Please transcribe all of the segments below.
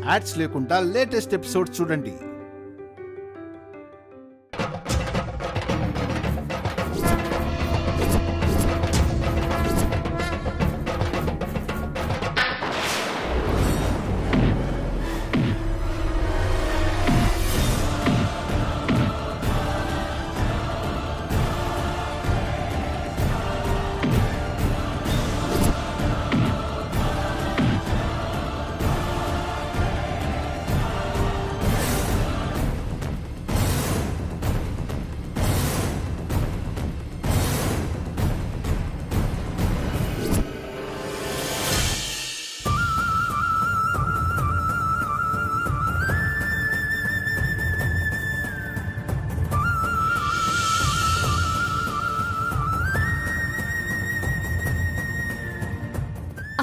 Ads లేకుండా latest episodes చూడండి.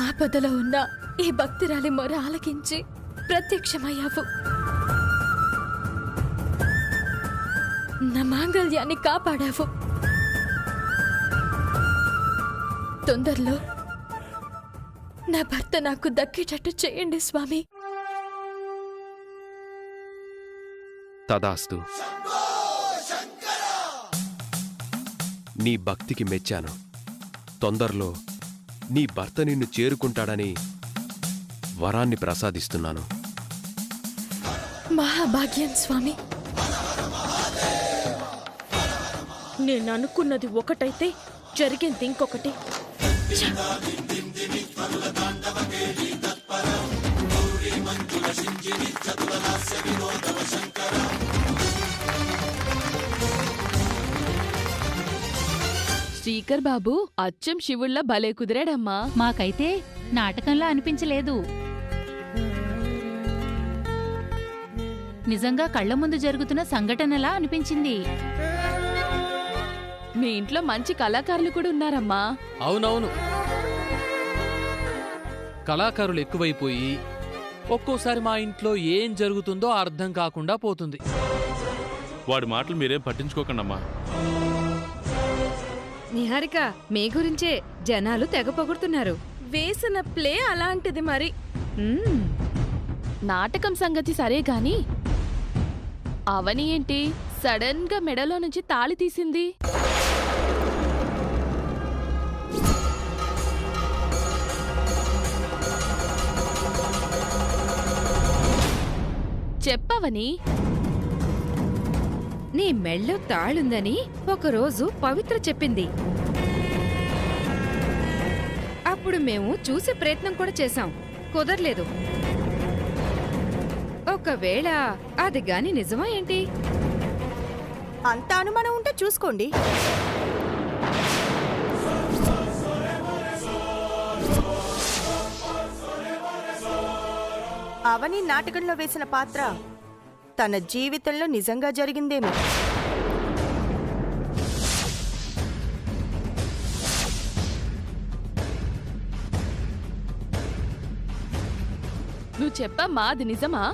ఆపదలో ఉన్న ఈ భక్తురాలి మొర ఆలకించి ప్రత్యక్షమయ్యావు. నా మాంగళ్యాన్ని కాపాడావు. తొందరలో నా భర్త నాకు దక్కేటట్టు చేయండి స్వామి. తదాస్తు. నీ భక్తికి మెచ్చాను. తొందరలో నీ భర్త నిన్ను చేరుకుంటాడని వరాన్ని ప్రసాదిస్తున్నాను. మహాభాగ్యం స్వామి. నేను అనుకున్నది ఒకటైతే జరిగింది ఇంకొకటి. శ్రీకర్ బాబు అచ్చం శివుళ్ళ భలే కుదిరాడమ్మా. మాకైతే నాటకంలా అనిపించలేదు. నిజంగా కళ్ల ముందు జరుగుతున్న సంఘటనలా అనిపించింది. మీ ఇంట్లో మంచి కళాకారులు కూడా ఉన్నారమ్మా. అవునవును, కళాకారులు ఎక్కువైపోయి ఒక్కోసారి మా ఇంట్లో ఏం జరుగుతుందో అర్థం కాకుండా పోతుంది. వాడి మాటలు మీరేం పట్టించుకోకండమ్మా. నిహారిక, మీ గురించే జనాలు తెగ పొగుడుతున్నారు. వేసిన ప్లే అలాంటిది మరి. నాటకం సంగతి సరే గాని అవని ఏంటి సడన్ గా మెడలో నుంచి తాళి తీసింది? చెప్పవని. నీ మెళ్ళో తాళుందని ఒకరోజు పవిత్ర చెప్పింది. అప్పుడు మేము చూసే ప్రయత్నం కూడా చేశాం, కుదరలేదు. ఒకవేళ అది గాని నిజమా ఏంటి? అంత అనుమానం ఉంటే చూసుకోండి. అవని నాటకంలో వేసిన పాత్ర తన జీవితంలో నిజంగా జరిగిందేమో. నువ్వు చెప్పమ్మా, అది నిజమా?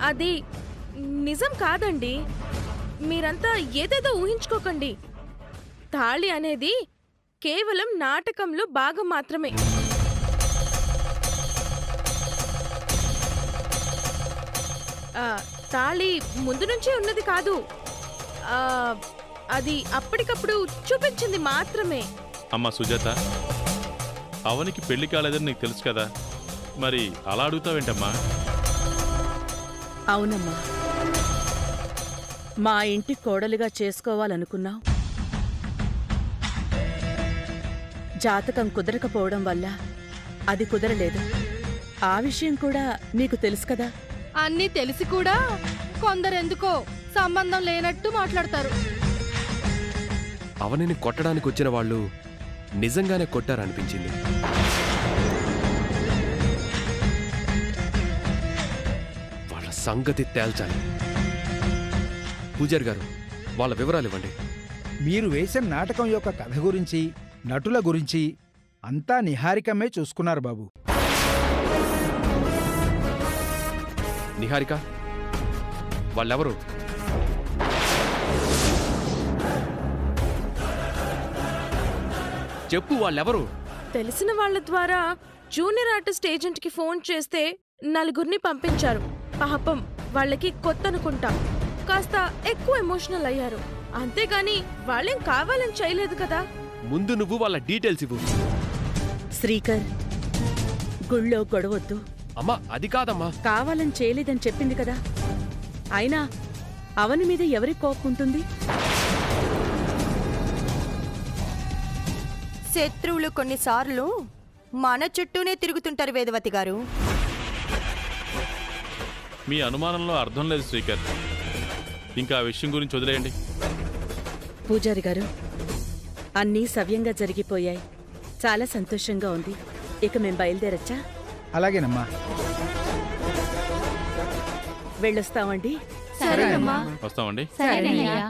అది నిజం కాదండి. మీరంతా ఏదేదో ఊహించుకోకండి. తాళి అనేది కేవలం నాటకంలో భాగం మాత్రమే. తాళి ముందు నుంచే ఉన్నది కాదు. అది అప్పటికప్పుడు చూపించింది మాత్రమే. అమ్మా సుజాత, అవనికి పెళ్లి కాలేదని నీకు తెలుసు కదా, మరి అలా అడుగుతావేంటమ్మా? అవునమ్మా, మా ఇంటి కోడలిగా చేసుకోవాలనుకున్నావు. జాతకం కుదరకపోవడం వల్ల అది కుదరలేదు. ఆ విషయం కూడా నీకు తెలుసు కదా. అన్నీ తెలిసి కూడా కొందరెందుకో సంబంధం లేనట్టు మాట్లాడతారు. అవనిని కొట్టడానికి వచ్చిన వాళ్ళు నిజంగానే కొట్టారనిపించింది. వాళ్ళ సంగతి తేల్చాలి. పూజారి గారు, వాళ్ళ వివరాలు ఇవ్వండి. మీరు వేసిన నాటకం యొక్క కథ గురించి, నటుల గురించి అంతా నిహారికమ్మే చూసుకున్నారు బాబు. నిహారిక, వాళ్ళెవరు? చెప్పు, వాళ్ళెవరు? తెలిసిన వాళ్ళ ద్వారా జూనియర్ ఆర్టిస్ట్ ఏజెంట్కి ఫోన్ చేస్తే నలుగురిని పంపించారు. పాపం వాళ్ళకి కొత్త అనుకుంటా, కాస్త ఎక్కువ ఎమోషనల్ అయ్యారు. అంతేగాని వాళ్ళేం కావాలని చేయలేదు కదా. ముందు నువ్వు వాళ్ళ డీటెయిల్స్ ఇవ్వు. శ్రీకర్, గుళ్ళో గొడవద్దు. అమ్మా అది కాదమ్మా. కావాలని చేయలేదని చెప్పింది కదా. అయినా అవని మీద ఎవరి కోపముంటుంది? శత్రువులు కొన్నిసార్లు మన చుట్టూనే తిరుగుతుంటారు వేదవతి గారు. మీ అనుమానంలో అర్థం లేదు శ్రీకర్. ఇంకా ఆ విషయం గురించి వదిలేయండి. పూజారి గారు, అన్నీ సవ్యంగా జరిగిపోయాయి. చాలా సంతోషంగా ఉంది. ఇక మేం బయలుదేరచ్చా? అలాగేనమ్మా. వెళ్ళొస్తామండి. సరేనమ్మా. వస్తామండి. సరేనయ్యా.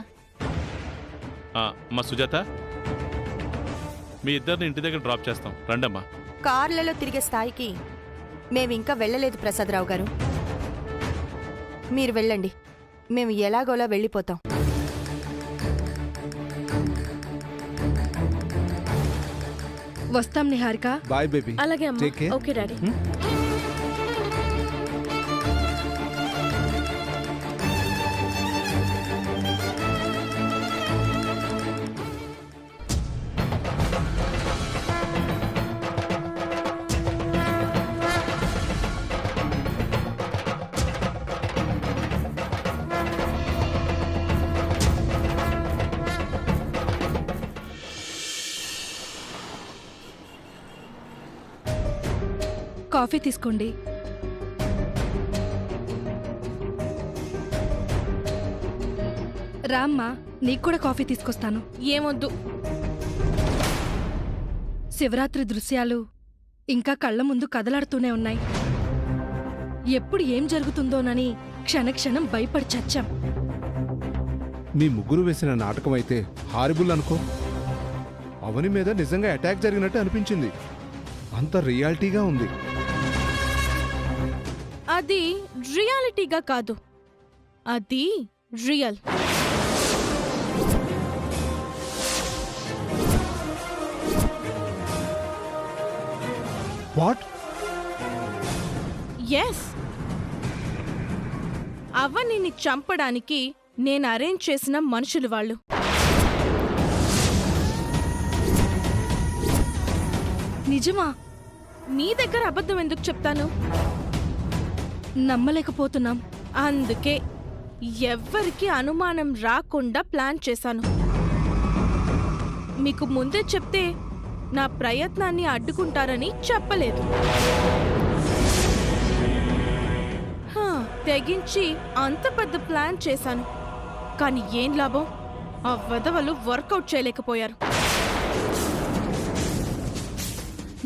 అమ్మా సుజాత, మీ ఇద్దరిని ఇంటి దగ్గర డ్రాప్ చేస్తాం, రండమ్మా. కార్లలో తిరిగే స్థాయికి మేమింకా వెళ్ళలేదు ప్రసాదరావు గారు. మీరు వెళ్ళండి, మేము ఎలాగోలా వెళ్ళిపోతాం. వస్తాం నిహారిక. Bye baby. అలాగే అమ్మా. Take care. Okay daddy. Coffee తీసుకోండి. రామ్మా, నీకు కూడా కాఫీ తీసుకొస్తాను. ఏమొద్దు. శివరాత్రి దృశ్యాలు ఇంకా కళ్ళ ముందు కదలాడుతూనే ఉన్నాయి. ఎప్పుడు ఏం జరుగుతుందోనని క్షణక్షణం భయపడి చచ్చాం. మీ ముగ్గురు వేసిన నాటకం అయితే హారిబుల్ అనుకో. అవని మీద నిజంగా అటాక్ జరిగినట్టు అనిపించింది. అంత రియాలిటీగా ఉంది. అది రియాలిటీగా కాదు, అది రియల్. వాట్? ఎస్, అవనిని చంపడానికి నేను అరేంజ్ చేసిన మనుషులు వాళ్ళు. నిజమా? నీ దగ్గర అబద్ధం ఎందుకు చెప్తాను? నమ్మలేకపోతున్నాం. అందుకే ఎవ్వరికి అనుమానం రాకుండా ప్లాన్ చేశాను. మీకు ముందే చెప్తే నా ప్రయత్నాన్ని అడ్డుకుంటారని చెప్పలేదు. తెగించి అంత పెద్ద ప్లాన్ చేశాను. కానీ ఏం లాభం? ఆ వెధవలు వర్కౌట్ చేయలేకపోయారు.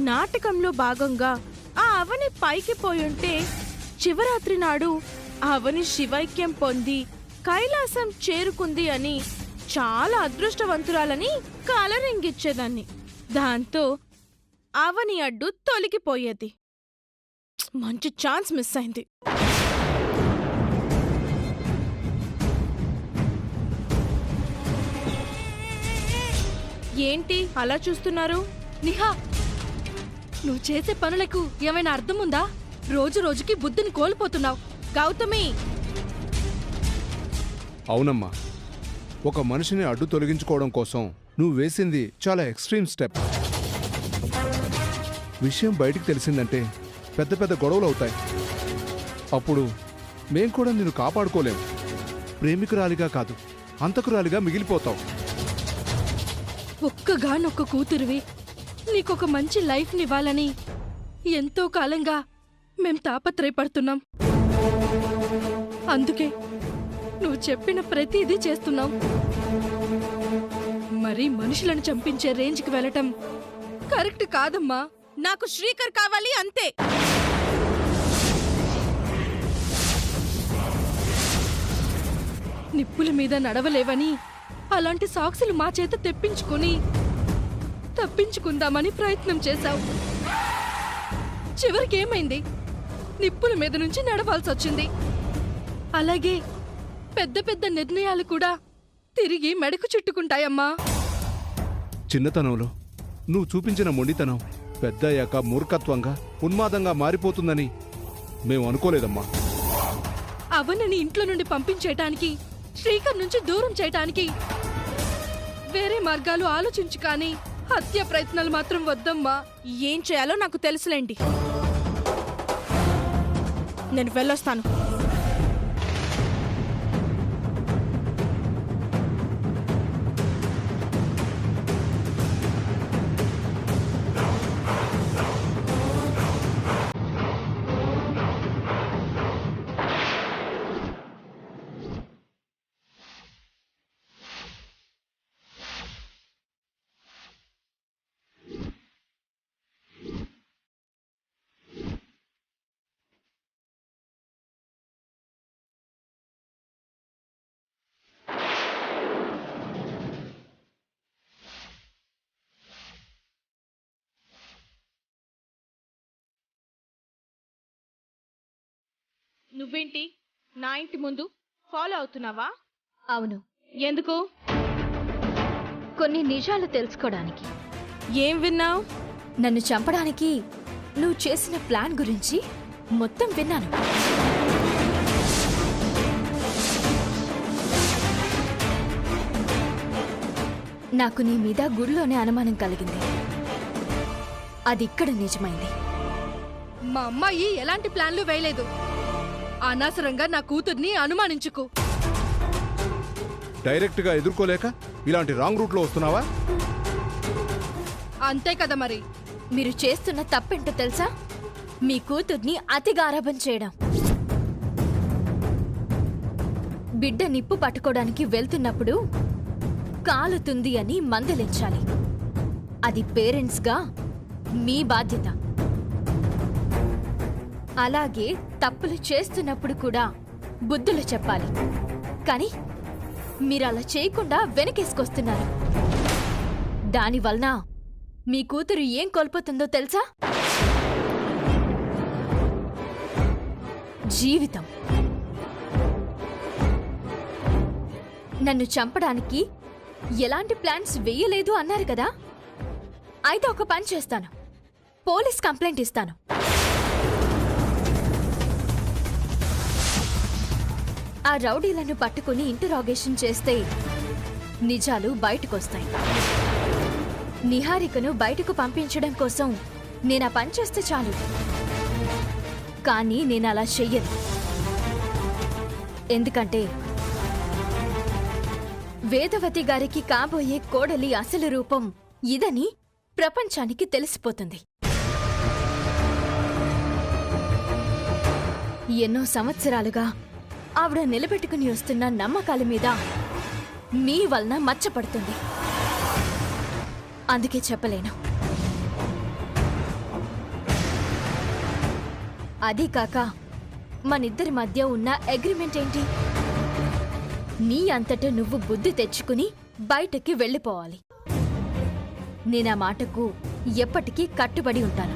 నాటకంలో భాగంగా ఆ అవని పైకి పోయుంటే శివరాత్రి నాడు అవని శివైక్యం పొంది కైలాసం చేరుకుంది అని, చాలా అదృష్టవంతురాలని కలరింగిచ్చేదాన్ని. దాంతో అవని అడ్డు తొలగిపోయేది. మంచి ఛాన్స్ మిస్ అయింది. ఏంటి అలా చూస్తున్నారు? నిహా, నువ్వు చేసే పనులకు ఏమైనా అర్థం ఉందా? రోజు రోజుకి బుద్ధిని కోల్పోతున్నావు. గౌతమి! అవునమ్మా, ఒక మనిషిని అడ్డు తొలగించుకోవడం కోసం నువ్వు వేసింది చాలా ఎక్స్ట్రీమ్ స్టెప్. విషయం బయటికి తెలిసిందంటే పెద్ద పెద్ద గొడవలు అవుతాయి. అప్పుడు మేం కూడా నిన్ను కాపాడుకోలేం. ప్రేమికురాలిగా కాదు, హంతకురాలిగా మిగిలిపోతావు. ఒక్కగానొక్క కూతురివి, నీకొక మంచి లైఫ్నివ్వాలని ఎంతో కాలంగా మేం తాపత్రయపడుతున్నాం. అందుకే నువ్వు చెప్పిన ప్రతిదీ చేస్తున్నాం. మరి మనుషులను చంపించే రేంజ్కి వెళ్ళటం కరెక్ట్ కాదమ్మా. నాకు శ్రీకర్ కావాలి, అంతే. నిప్పుల మీద నడవలేవని అలాంటి సాక్షులు మా చేత తెప్పించుకుని తప్పించుకుందామని ప్రయత్నం చేశావు. చివరికి ఏమైంది? నిప్పుల మీద నుంచి నడవాల్సి వచ్చింది. అలాగే పెద్ద పెద్ద నిర్ణయాలు కూడా తిరిగి మెడకు చుట్టుకుంటాయమ్మా. చిన్నతనంలో నువ్వు చూపించిన మొండితనం పెద్దయ్యాక మూర్ఖత్వంగా ఉన్మాదంగా మారిపోతుందని మేము అనుకోలేదమ్మా. అవనిని ఇంట్లో నుండి పంపించేయటానికి, శ్రీకర్ నుంచి దూరం చేయటానికి వేరే మార్గాలు ఆలోచించు, కానీ హత్య ప్రయత్నాలు మాత్రం వద్దమ్మా. ఏం చేయాలో నాకు తెలుసులేండి. నేను వెళ్ళొస్తాను. నువ్వేంటి నా ఇంటి ముందు ఫాలో అవుతున్నావా? అవును. ఎందుకు? కొన్ని నిజాలు తెలుసుకోవడానికి. ఏం విన్నావు? నన్ను చంపడానికి నువ్వు చేసిన ప్లాన్ గురించి మొత్తం విన్నాను. నాకు నీ మీద గుడిలోనే అనుమానం కలిగింది. అది ఇక్కడ నిజమైంది. మా అమ్మాయి ఎలాంటి ప్లాన్లు వేయలేదు. అనవసరంగా నా కూతుర్ని అనుమానించుకు. డైరెక్ట్గా ఎదుర్కోలేక ఇలాంటి రాంగ్ రూట్లో వస్తున్నావా? అంతే కదా మరి. మీరు చేస్తున్న తప్పేంటో తెలుసా? మీ కూతుర్ని అతి గారాబం చేయడం. బిడ్డ నిప్పు పట్టుకోవడానికి వెళ్తున్నప్పుడు కాలుతుంది అని మందలించాలి. అది పేరెంట్స్గా మీ బాధ్యత. అలాగే తప్పులు చేస్తున్నప్పుడు కూడా బుద్ధులు చెప్పాలి. కానీ మీరు అలా చేయకుండా వెనకేసుకొస్తున్నారు. దానివలన మీ కూతురు ఏం కోల్పోతుందో తెలుసా? జీవితం. నన్ను చంపడానికి ఎలాంటి ప్లాన్స్ వేయలేదు అన్నారు కదా. అయితే ఒక పని చేస్తాను. పోలీస్ కంప్లైంట్ ఇస్తాను. ఆ రౌడీలను పట్టుకుని ఇంటరాగేషన్ చేస్తే నిజాలు బయటకొస్తాయి. నిహారికను బయటకు పంపించడం కోసం నేనా పని చేస్తే చాలు. కానీ నేను అలా చెయ్యను. ఎందుకంటే వేదవతి గారికి కాబోయే కోడలి అసలు రూపం ఇదని ప్రపంచానికి తెలిసిపోతుంది. ఎన్నో సంవత్సరాలుగా ఆవిడ నిలబెట్టుకుని వస్తున్న నమ్మకాల మీద మీ వలన మచ్చపడుతుంది. అందుకే చెప్పలేను. అదీ కాక మనిద్దరి మధ్య ఉన్న అగ్రిమెంట్ ఏంటి? నీ అంతటా నువ్వు బుద్ధి తెచ్చుకుని బయటకి వెళ్ళిపోవాలి. నేనా మాటకు ఎప్పటికీ కట్టుబడి ఉంటాను.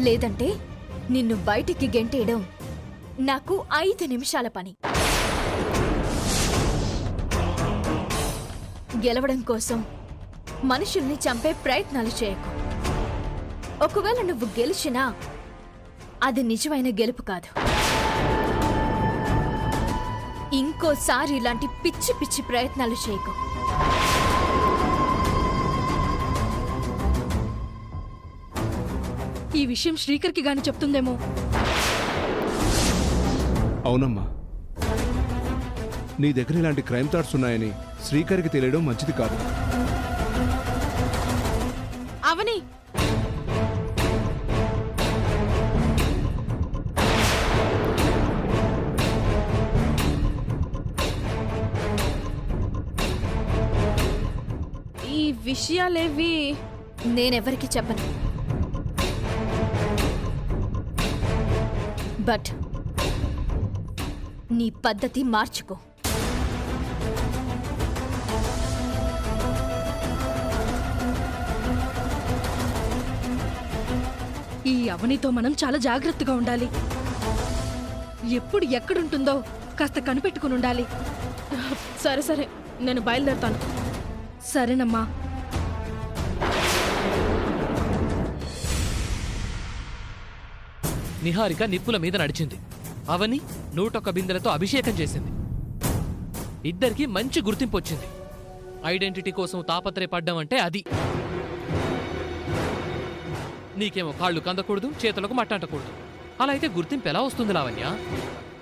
లేదంటే నిన్ను బయటికి గెంటేయడం నాకు 5 నిమిషాల పని. గెలవడం కోసం మనుషుల్ని చంపే ప్రయత్నాలు చేయకు. ఒకవేళ నువ్వు గెలిచినా అది నిజమైన గెలుపు కాదు. ఇంకోసారి ఇలాంటి పిచ్చి పిచ్చి ప్రయత్నాలు చేయకు. ఈ విషయం శ్రీకర్కి గాని చెప్తుందేమో. అవునమ్మా, నీ దగ్గర ఇలాంటి క్రైమ్ థాట్స్ ఉన్నాయని శ్రీకర్కి తెలియడం మంచిది కాదు. అవని, ఈ విషయాలేవి నేనెవరికి చెప్పను. బట్ నీ పద్ధతి మార్చుకో. ఈ అవనితో మనం చాలా జాగ్రత్తగా ఉండాలి. ఎప్పుడు ఎక్కడుంటుందో కాస్త కనిపెట్టుకుని ఉండాలి. సరే సరే, నేను బయలుదేరుతాను. సరేనమ్మా. నిహారిక నిప్పుల మీద నడిచింది. అవని 101 బిందెలతో అభిషేకం చేసింది. ఇద్దరికి మంచి గుర్తింపు వచ్చింది. ఐడెంటిటీ కోసం తాపత్రయపడ్డం అంటే అది. నీకేమో కాళ్ళు కందకూడదు, చేతులకు మట్టంటకూడదు. అలా అయితే గుర్తింపు ఎలా వస్తుంది లావణ్య?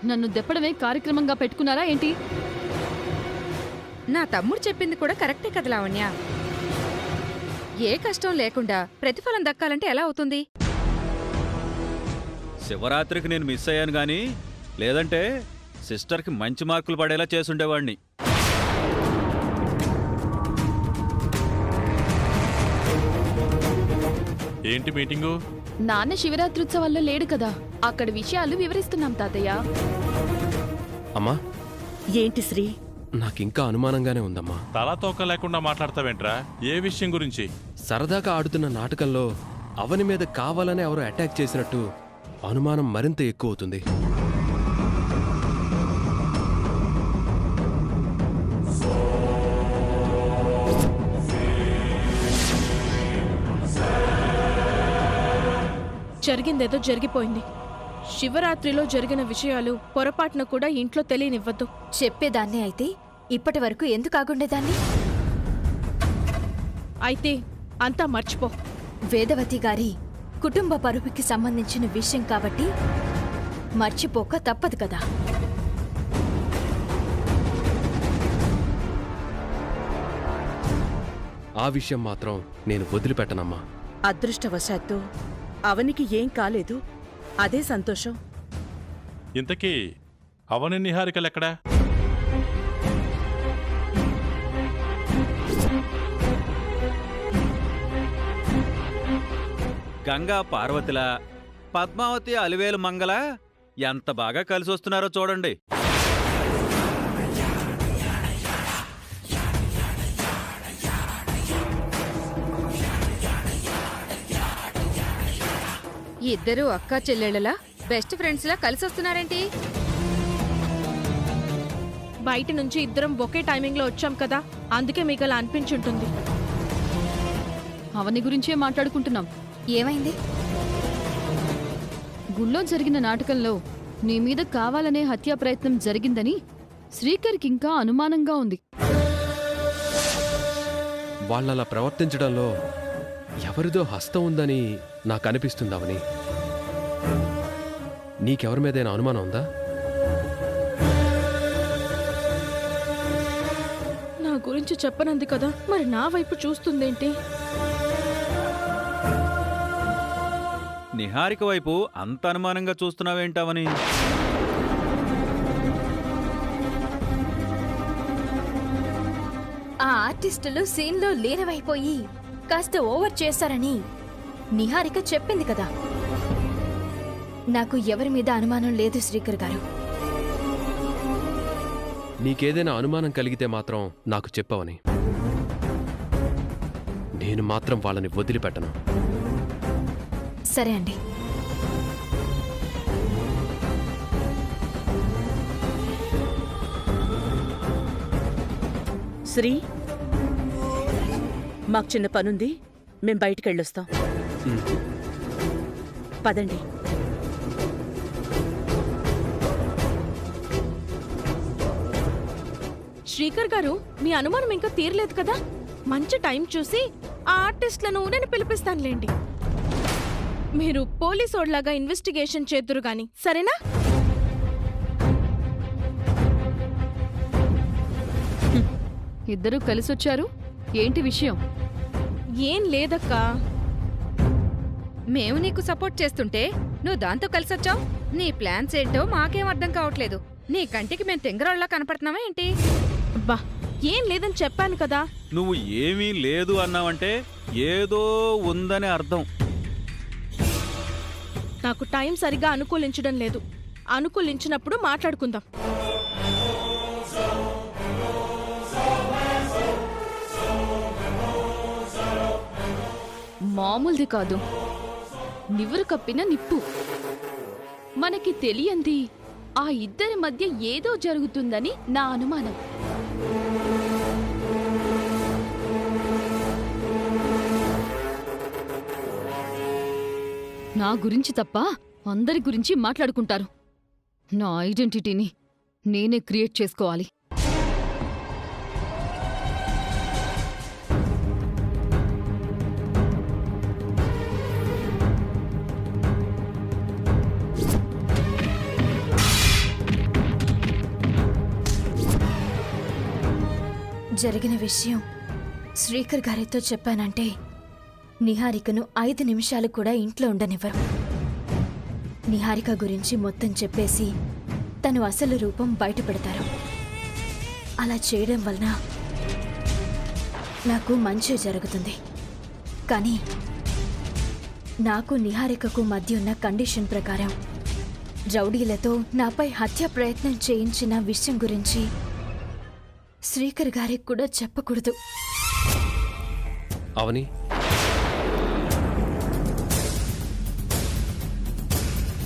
నన్ను దెప్పడమే కార్యక్రమంగా పెట్టుకున్నారా ఏంటి? నా తమ్ముడు చెప్పింది కూడా కరెక్టే కదా లావణ్య. ఏ కష్టం లేకుండా ప్రతిఫలం దక్కాలంటే ఎలా అవుతుంది? శివరాత్రికి నేను మిస్ అయ్యాను గాని లేదంటే సిస్టర్కి మంచి మార్కులు పడేలా చేసుండేవాణ్ణి. ఏంటి మీటింగు? నాన్న శివరాత్రుత్సవాల్లో లేడు కదా, అక్కడ విషయాలు వివరిస్తున్నాం తాతయ్య. అమ్మా, ఏంటి శ్రీ? నాకింకా అనుమానంగానే ఉందమ్మా. తలా తోక లేకుండా మాట్లాడతావేంట్రా? ఏ విషయం గురించి? సరదాగా ఆడుతున్న నాటకంలో అవని మీద కావాలనే ఎవరో అటాక్ చేసినట్టు అనుమానం మరింత ఎక్కువ అవుతుంది. జరిగిందేదో జరిగిపోయింది. శివరాత్రిలో జరిగిన విషయాలు పొరపాటున కూడా ఇంట్లో తెలియనివ్వద్దు. చెప్పేదాన్నే అయితే ఇప్పటి వరకు ఎందుకు ఆగుండేదాన్ని? అయితే అంతా మర్చిపో. వేదవతి గారి కుటుంబ పరుపుకి సంబంధించిన విషయం కాబట్టి మర్చిపోక తప్పదు కదా. ఆ విషయం మాత్రం నేను వదిలిపెట్టనమ్మా. అదృష్టవశాత్తు అవనికి ఏం కాలేదు, అదే సంతోషం. ఇంతకీ అవని నిహారికలెక్కడా? గంగా పార్వతిలా, పద్మావతి అలివేలు మంగళ ఎంత బాగా కలిసొస్తున్నారో చూడండి. ఇద్దరు అక్కా చెల్లెళ్ళలా బెస్ట్ ఫ్రెండ్స్లా కలిసొస్తున్నారేంటి? బయట నుంచి ఇద్దరం ఒకే టైమింగ్లో వచ్చాం కదా, అందుకే మీకు అలా అనిపించుంటుంది. అవని గురించే మాట్లాడుకుంటున్నాం. ఏమైంది? గుళ్ళో జరిగిన నాటకంలో నీ మీద కావాలనే హత్యా ప్రయత్నం జరిగిందని శ్రీకర్కి ఇంకా అనుమానంగా ఉంది. వాళ్ళలా ప్రవర్తించడంలో ఎవరిదో హస్తం ఉందని నాకు అనిపిస్తుంది. అవని, నీకెవరి మీదైనా అనుమానం ఉందా? నా గురించి చెప్పనంది కదా, మరి నా వైపు చూస్తుందేంటి? నిహారిక వైపు అంత అనుమానంగా చూస్తున్నావేంటవని? ఆ ఆర్టిస్టులు సీన్లో లీనమైపోయి కాస్త ఓవర్ చేశారని నిహారిక చెప్పింది కదా. నాకు ఎవరి మీద అనుమానం లేదు శ్రీకర్ గారు. నీకేదైనా అనుమానం కలిగితే మాత్రం నాకు చెప్పవని. నేను మాత్రం వాళ్ళని వదిలిపెట్టను. సరే అండి. శ్రీ, మాకు చిన్న పనుంది, మేం బయటికెళ్ళొస్తాం. పదండి. శ్రీకర్ గారు, మీ అనుమానం ఇంకా తీరలేదు కదా. మంచి టైం చూసి ఆ ఆర్టిస్టులను నేను పిలిపిస్తానులేండి. మీరు పోలీసోడ్లాగా ఇన్వెస్టిగేషన్ చేద్దురు గాని, సరేనా? ఇద్దరూ కలిసొచ్చారు, ఏంటి విషయం? ఏం లేదక్కా. మేము నీకు సపోర్ట్ చేస్తుంటే నువ్వు దాంతో కలిసొచ్చావు. నీ ప్లాన్స్ ఏంటో మాకేం అర్థం కావట్లేదు. నీ కంటికి మేము తెంగరాళ్ళలా కనపడుతున్నావా ఏంటి? అబ్బా, ఏం లేదని చెప్పాను కదా. నువ్వు ఏమీ లేదు అన్నావంటే ఏదో ఉందని అర్థం. నాకు టైం సరిగా అనుకూలించడం లేదు. అనుకూలించినప్పుడు మాట్లాడుకుందాం. మామూలుది కాదు, నివురు కప్పిన నిప్పు. మనకి తెలియంది ఆ ఇద్దరి మధ్య ఏదో జరుగుతుందని నా అనుమానం. నా గురించి తప్ప అందరి గురించి మాట్లాడుకుంటారు. నా ఐడెంటిటీని నేనే క్రియేట్ చేసుకోవాలి. జరిగిన విషయం శ్రీకర్ గారితో చెప్పానంటే నిహారికను 5 నిమిషాలు కూడా ఇంట్లో ఉండనివ్వరు. నిహారిక గురించి మొత్తం చెప్పేసి తను అసలు రూపం బయటపెడతారు. అలా చేయడం వలన నాకు మంచి జరుగుతుంది. కానీ నాకు నిహారికకు మధ్య ఉన్న కండిషన్ ప్రకారం రౌడీలతో నాపై హత్య ప్రయత్నం చేయించిన విషయం గురించి శ్రీకర్ గారికి కూడా చెప్పకూడదు. అవని